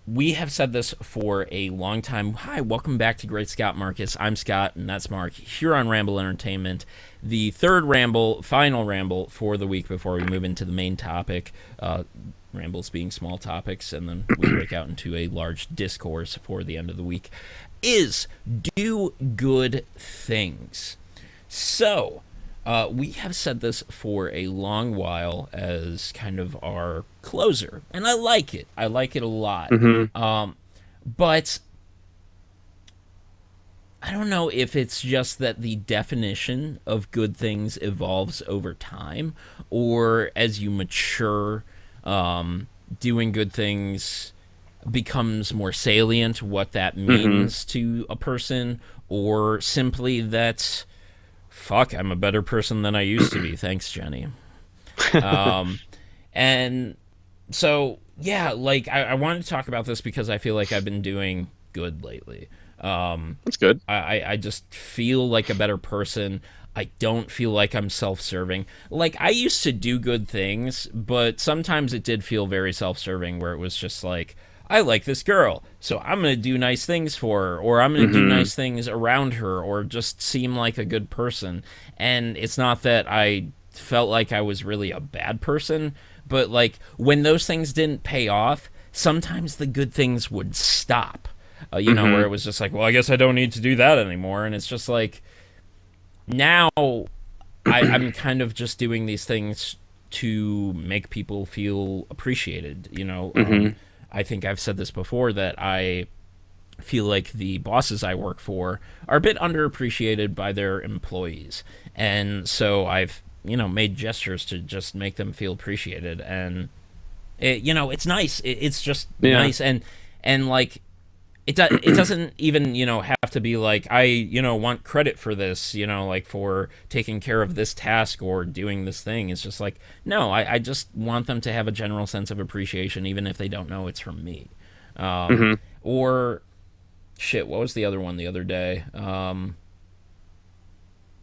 We have said this for a long time. Hi, welcome back to Great Scott Marcus. I'm Scott, and that's Mark, here on Ramble Entertainment. The third ramble, final ramble for the week before we move into the main topic. Rambles being small topics, and then we break out into a large discourse for the end of the week, is do good things. So, we have said this for a long while as kind of our closer, and I like it. I like it a lot. But I don't know if it's just that the definition of good things evolves over time, or as you mature, doing good things becomes more salient what that means to a person, or simply that, fuck, I'm a better person than I used to be. Thanks, Jenny. And so, yeah, like, I wanted to talk about this because I feel like I've been doing good lately. That's good. I just feel like a better person. I don't feel like I'm self-serving. Like, I used to do good things, but sometimes it did feel very self-serving, where it was just like, I like this girl, so I'm going to do nice things for her, or I'm going to do nice things around her, or just seem like a good person. And it's not that I felt like I was really a bad person, but, like, when those things didn't pay off, sometimes the good things would stop. Where it was just like, well, I guess I don't need to do that anymore. And it's just like, now I'm kind of just doing these things to make people feel appreciated. I think I've said this before, that I feel like the bosses I work for are a bit underappreciated by their employees. And so I've, made gestures to just make them feel appreciated. And, it's nice. It's just nice. And like, it doesn't even, have to be like, I, want credit for this, like for taking care of this task or doing this thing. It's just like, no, I just want them to have a general sense of appreciation, even if they don't know it's from me. Or, shit, what was the other one the other day?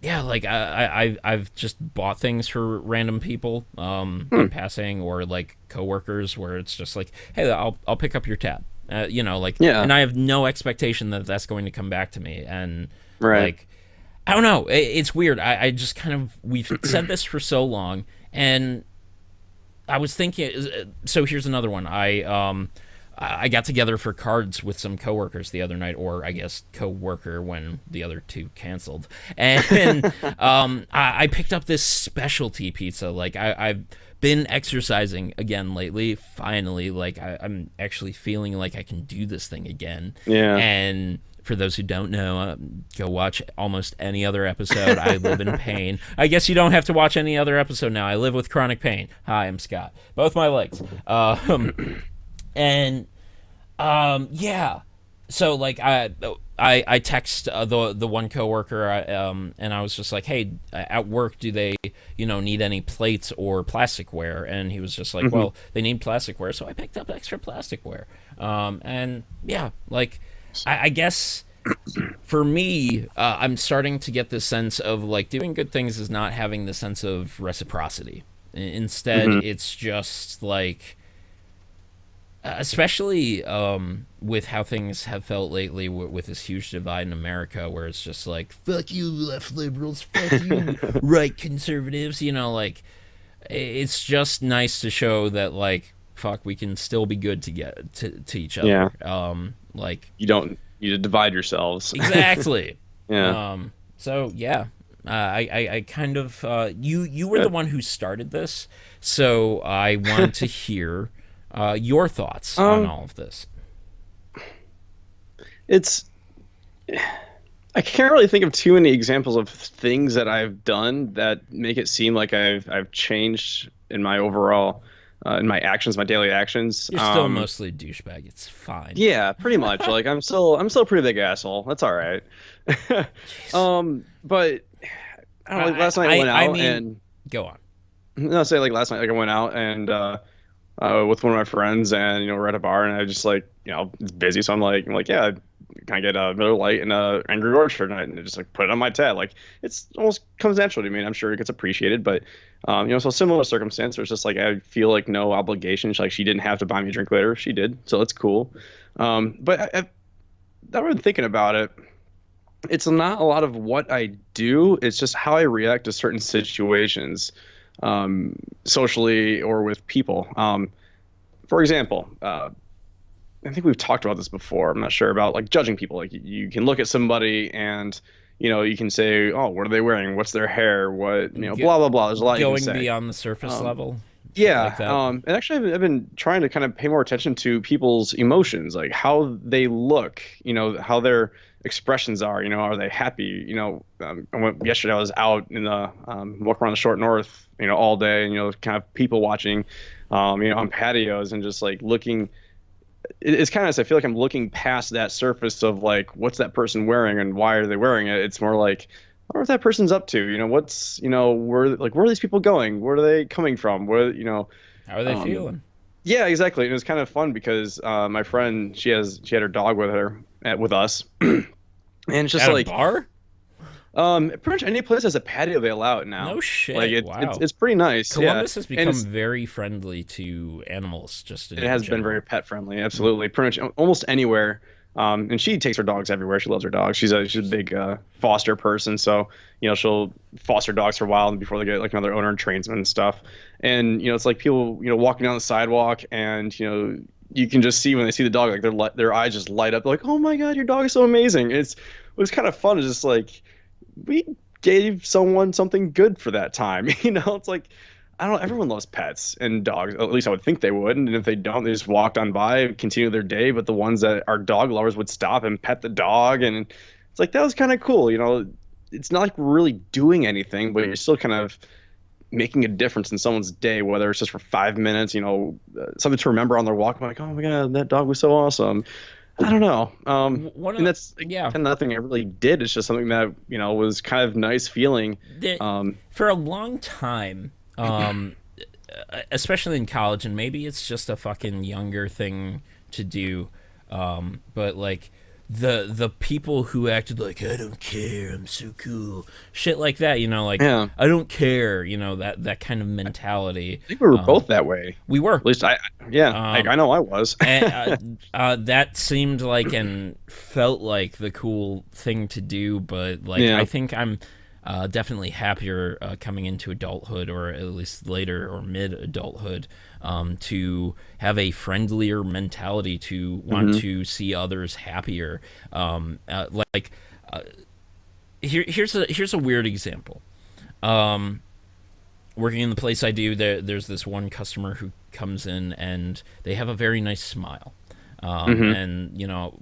Yeah, like, I've just bought things for random people in passing, or like coworkers, where it's just like, hey, I'll pick up your tab. Yeah. And I have no expectation that that's going to come back to me. And, Right. like, I don't know. It's weird. I just kind of, we've said this for so long, and I was thinking, so here's another one. I got together for cards with some coworkers the other night, or I guess coworker, when the other two canceled. And I picked up this specialty pizza. Like, I've been exercising again lately, finally. Like, I'm actually feeling like I can do this thing again. Yeah. And for those who don't know, go watch almost any other episode. I live in pain. I guess you don't have to watch any other episode now. I live with chronic pain. Hi, I'm Scott. Both my legs. And yeah, so like I text the one coworker, and I was just like, hey, at work, do they need any plates or plasticware? And he was just like, well, they need plasticware, so I picked up extra plasticware. And yeah, like, I guess for me, I'm starting to get this sense of, like, doing good things is not having the sense of reciprocity. Instead, it's just like, especially with how things have felt lately, with this huge divide in America, where it's just like, fuck you left liberals, fuck you right conservatives, like, it's just nice to show that, like, fuck, we can still be good to each other. Yeah. Like, You don't need to divide yourselves. exactly. Yeah. So yeah, I kind of, you were the one who started this, so I want to hear your thoughts on all of this. It's I can't really think of too many examples of things that I've done that make it seem like I've changed in my overall in my actions, my daily actions. You're still mostly a douchebag. It's fine. Yeah, pretty much. Like, I'm still a pretty big asshole. That's all right. But I don't know, like, last night I went out I mean, and go on. no, say like last night, like, I went out and with one of my friends, and we're at a bar, and I just like it's busy, so I'm like, yeah, can I get a Miller Lite and a Angry Orchard tonight? And just like put it on my tab. Like it's almost comes natural to me, and I'm sure it gets appreciated. But so similar circumstance, there's just like I feel like no obligation. Like she didn't have to buy me a drink later. She did, so it's cool. But I've been thinking about it. It's not a lot of what I do. It's just how I react to certain situations, socially or with people. For example, I think we've talked about this before. I'm not sure about like judging people. Like you can look at somebody and you can say, oh, what are they wearing? What's their hair? What blah blah blah. There's a lot you can Going say. beyond the surface level, shit Yeah, like that. and actually, I've been trying to kind of pay more attention to people's emotions, like how they look, how their expressions are. Are they happy? Yesterday I was out in the walking around the short north, all day, and kind of people watching, on patios and just like looking. It's kind of nice. I feel like I'm looking past that surface of like, what's that person wearing and why are they wearing it? It's more like, I wonder what that person's up to. Where are these people going? Where are they coming from? How are they Um, feeling? yeah, exactly. And it was kind of fun because my friend, she had her dog with her with us, and it's just At a like, bar? pretty much any place has a patio they allow it now. No Like shit. it's Wow. it's pretty nice. Yeah, Columbus has and become very friendly to animals, just it in has been very general. pet friendly. Absolutely, pretty much almost anywhere. And she takes her dogs everywhere. She loves her dogs. She's a big foster person, so she'll foster dogs for a while before they get like another owner and trains them and stuff. And it's like people walking down the sidewalk, and you can just see when they see the dog, like their eyes just light up. They're like, oh my god, your dog is so amazing. It was kind of fun. It's just like we gave someone something good for that time. It's like I don't know. Everyone loves pets and dogs. At least I would think they would. And if they don't, they just walked on by, continue their day. But the ones that are dog lovers would stop and pet the dog, and it's like that was kind of cool. It's not like we're really doing anything, but you're still kind of making a difference in someone's day, whether it's just for 5 minutes. Something to remember on their walk. I'm like, oh my god, that dog was so awesome. I don't know. One And of that's yeah, kind of nothing I really did. It's just something that was kind of nice feeling. the, Um, for a long time, especially in college, and maybe it's just a fucking younger thing to do, but like the people who acted like I don't care, I'm so cool, shit like that, like yeah, I don't care, that kind of mentality. I think we were both that way. We were. At least yeah, I know I was. And that seemed like and felt like the cool thing to do, but like Yeah. I think I'm definitely happier coming into adulthood, or at least later or mid adulthood, to have a friendlier mentality, to want Hmm. to see others happier. Like here's a weird example. Working in the place I do, there's this one customer who comes in and they have a very nice smile, Hmm. and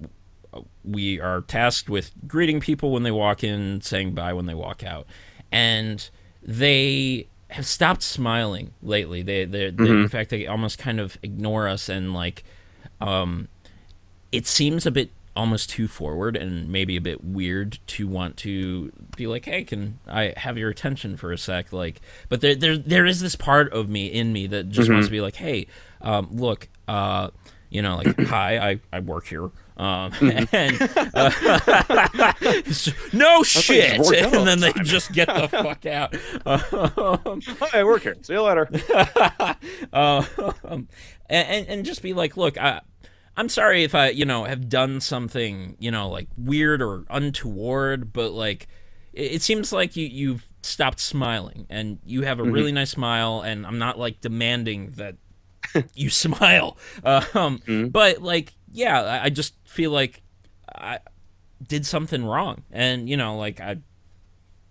we are tasked with greeting people when they walk in, saying bye when they walk out, and they have stopped smiling lately. In Hmm. fact, they almost kind of ignore us, and like it seems a bit almost too forward and maybe a bit weird to want to be like, hey, can I have your attention for a sec? Like, but there is this part of me in me that just wants Hmm. to be like, hey, look, like, hi, I work here. Hmm. And no That's like just shit, worked out all and then the they time. just get the fuck out. Hi, I work here. See you later. And just be like, look, I'm sorry if I have done something like weird or untoward, but like it seems like you've stopped smiling and you have a Hmm. really nice smile, and I'm not like demanding that you smile, Hmm. but like yeah, I just feel like I did something wrong, and like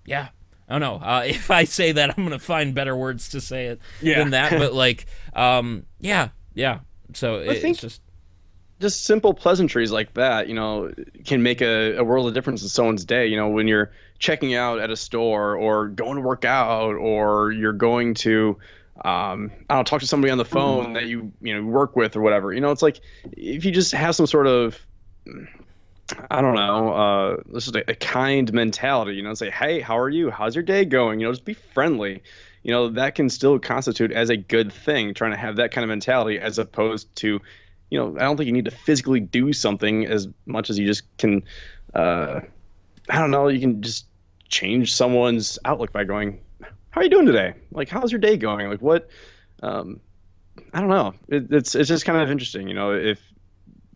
yeah, I don't know. If I say that, I'm gonna find better words to say it Yeah. than that. But like, yeah, yeah. So I it's think just just simple pleasantries like that, can make a world of difference in someone's day. When you're checking out at a store or going to work out or you're going to, I don't know, talk to somebody on the phone that you work with or whatever. It's like if you just have some sort of I don't know, this is a kind mentality, say, hey, how are you? How's your day going? Just be friendly. That can still constitute as a good thing, trying to have that kind of mentality as opposed to, I don't think you need to physically do something as much as you just can, uh, I don't know, you can just change someone's outlook by going, how are you doing today? Like, how's your day going? Like, what, um, I don't know. It's just kind of interesting, if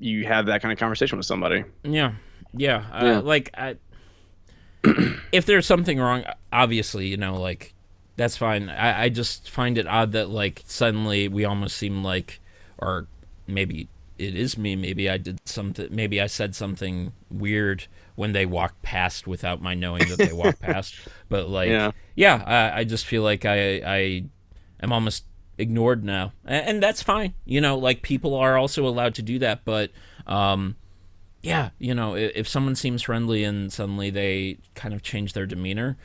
you have that kind of conversation with somebody. Yeah, yeah. Yeah. If there's something wrong, obviously, like that's fine. I just find it odd that like suddenly we almost seem like, or maybe it is me. Maybe I did something. Maybe I said something weird when they walked past without my knowing that they walked past. But like, Yeah. yeah, I just feel like I am almost ignored now, and that's fine. Like people are also allowed to do that, but yeah, if someone seems friendly and suddenly they kind of change their demeanor,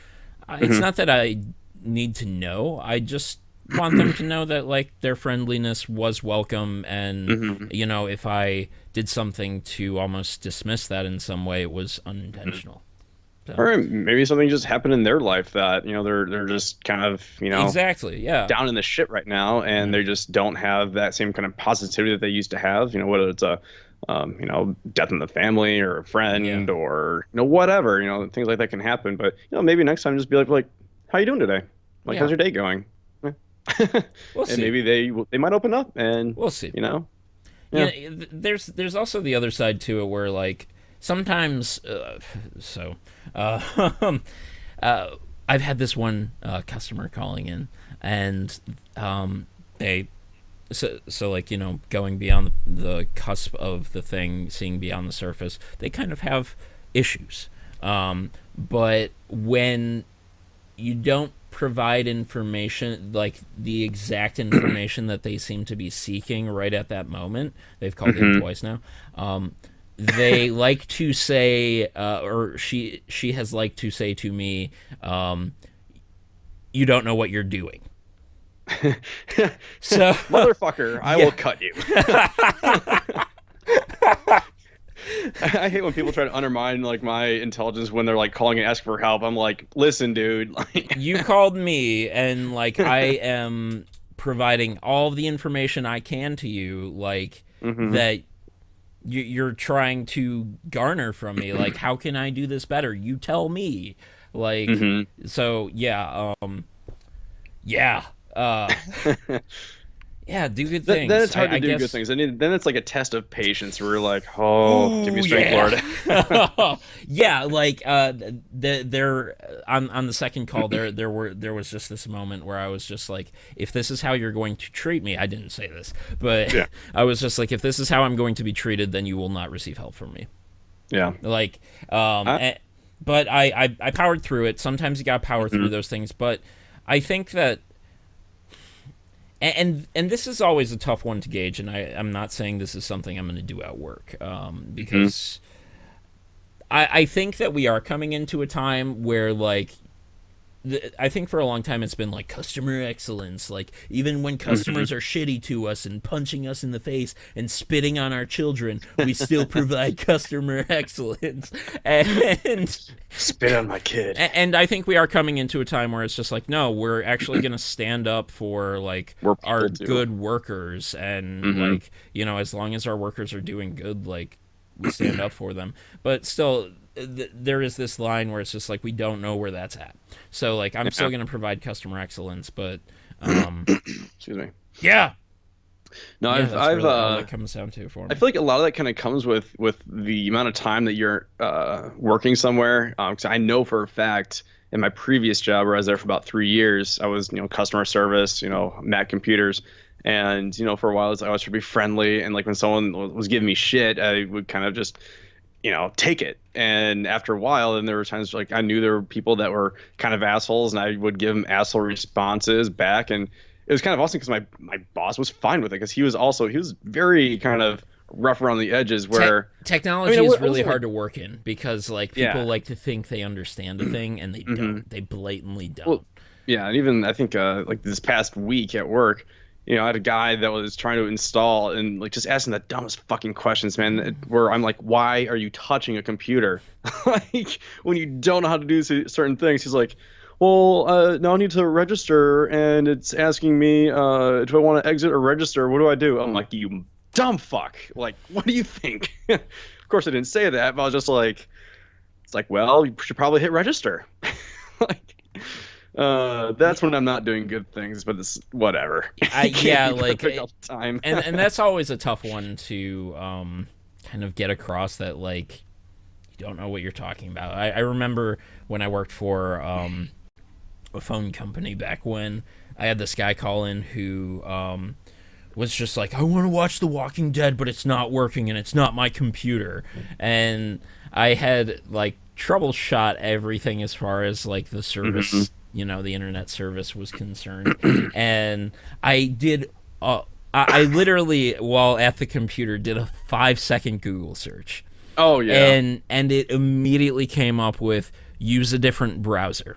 it's Hmm. not that I need to know. I just want them to know that like their friendliness was welcome, and Hmm. if I did something to almost dismiss that in some way, it was Hmm. unintentional. So Or maybe something just happened in their life that, they're just kind of, exactly, yeah, down in the shit right now, and yeah, they just don't have that same kind of positivity that they used to have, whether it's a death in the family or a yeah, friend or whatever, things like that can happen. But maybe next time just be like, how you doing today? Like, yeah. how's your day going? Yeah. We'll And see. maybe they might open up and We'll see. yeah. There's also the other side to it where like sometimes so uh, uh, I've had this one customer calling in, and they so like going beyond the cusp of the thing, seeing beyond the surface, they kind of have issues, but when you don't provide information like the exact information that they seem to be seeking right at that moment, they've called in Hmm. twice now. They like to say, or she has liked to say to me, "You don't know what you're doing." So Motherfucker, I yeah, will cut you. I hate when people try to undermine like my intelligence when they're like calling and asking for help. I'm like, listen, dude. Like, you called me, and like I am providing all of the information I can to you, like hmm. that you're trying to garner from me. Like, how can I do this better? You tell me. Like, Hmm. so yeah, yeah, uh, yeah. Do good Then things. it's hard to I do good guess. things. And then it's like a test of patience where you're like, oh, give me Ooh, strength, yeah, Lord. yeah. Like, there on the second call, there was just this moment where I was just like, if this is how you're going to treat me, I didn't say this, but Yeah. I was just like, if this is how I'm going to be treated, then you will not receive help from me. Yeah. Like, I, but I powered through it. Sometimes you got to power through mhm. those things, but I think that and this is always a tough one to gauge, and I'm not saying this is something I'm going to do at work, Mhm. because I think that we are coming into a time where like I think for a long time it's been like customer excellence. Like even when Mhm. customers are shitty to us and punching us in the face and spitting on our children, we still provide customer excellence. And Spit on my kid. and I think we are coming into a time where it's just like, no, we're actually going to stand up for like We're our people too. good workers, and Hmm. like as long as our workers are doing good, like we stand up for them. But still, there is this line where it's just like we don't know where that's at. So like I'm Yeah. still going to provide customer excellence, but Excuse me. yeah, No, yeah, I've that's I've really all that comes down to for I me. feel like a lot of that kind of comes with the amount of time that you're working somewhere. 'Cause I know for a fact in my previous job, where I was there for about 3 years, I was customer service, Mac computers, and for a while I was trying to be friendly, and like when someone was giving me shit, I would kind of just take it. And after a while, then there were times like I knew there were people that were kind of assholes, and I would give them asshole responses back. And it was kind of awesome because my boss was fine with it because he was very kind of rough around the edges. Where I mean, Technology is I really wasn't like hard to work in because like people yeah. like to think they understand a thing and they Hmm. don't. They blatantly don't. Well, yeah, and even I think like this past week at work. I had a guy that was trying to install and like just asking the dumbest fucking questions, man. Where I'm like, why are you touching a computer? Like when you don't know how to do certain things. He's like, well, now I need to register, and it's asking me, do I want to exit or register? What do I do? I'm like, you dumb fuck. Like, what do you think? Of course, I didn't say that, but I was just like, it's like, well, you should probably hit register. Like, that's when I'm not doing good things, but it's whatever. Can't Yeah, be like, perfect all the time. and that's always a tough one to kind of get across, that like you don't know what you're talking about. I remember when I worked for a phone company back when, I had this guy call in who was just like, I want to watch The Walking Dead, but it's not working and it's not my computer. And I had like troubleshot everything as far as like the service, the internet service was concerned. And I did, I literally, while at the computer, did a 5-second Google search. Oh yeah. And it immediately came up with use a different browser.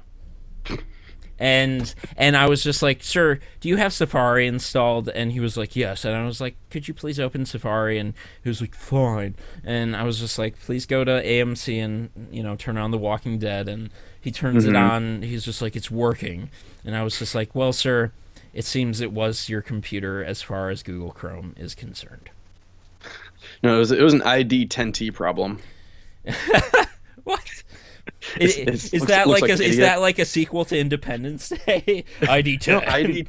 And I was just like, sir, do you have Safari installed? And he was like, yes. And I was like, could you please open Safari? And he was like, fine. And I was just like, please go to AMC and, turn on The Walking Dead. And he turns it on. He's just like, it's working. And I was just like, well, sir, it seems it was your computer as far as Google Chrome is concerned. No, it was an ID 10T problem. What? Is that like a sequel to Independence Day? ID 10. No, ID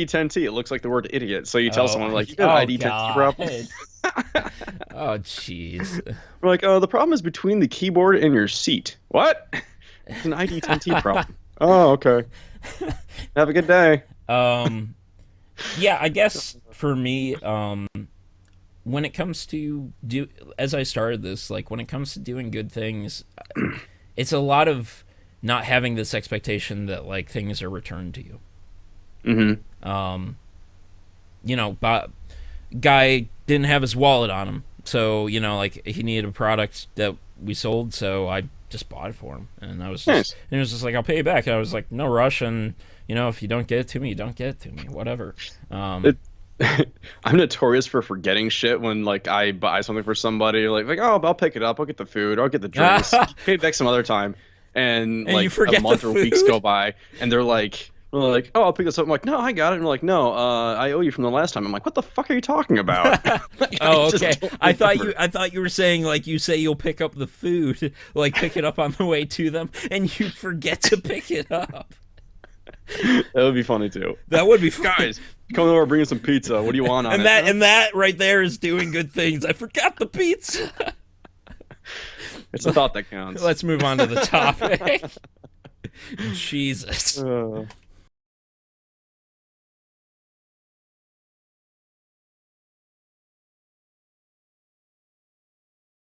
10T. It looks like the word idiot. So you tell someone like, you got an ID 10T problem. Oh jeez. We're like, the problem is between the keyboard and your seat. What? It's an ID 10T problem. Oh, okay. Have a good day. Yeah, I guess for me, when it comes to as I started this, like when it comes to doing good things, it's a lot of not having this expectation that like things are returned to you. But guy didn't have his wallet on him, so like he needed a product that we sold, so I just bought it for him, and I was just, Nice. and he was just like, I'll pay you back, and I was like, no rush, and if you don't get it to me, you don't get it to me, whatever. I'm notorious for forgetting shit when like I buy something for somebody, like oh, I'll pick it up, I'll get the food, I'll get the drinks, pay it back some other time, and you like forget a month the or weeks food? go by, and they're like, oh, I'll pick this up. I'm like, no, I got it. And they're like, no, I owe you from the last time. I'm like, what the fuck are you talking about? Like, Oh, I just okay. don't I remember. thought you were saying like you say you'll pick up the food, like pick it up on the way to them, and you forget to pick it up. That would be funny too. That would be fun. Guys, come over, bring us some pizza. What do you want on And it? that right there is doing good things. I forgot the pizza. It's a thought that counts. Let's move on to the topic. Jesus.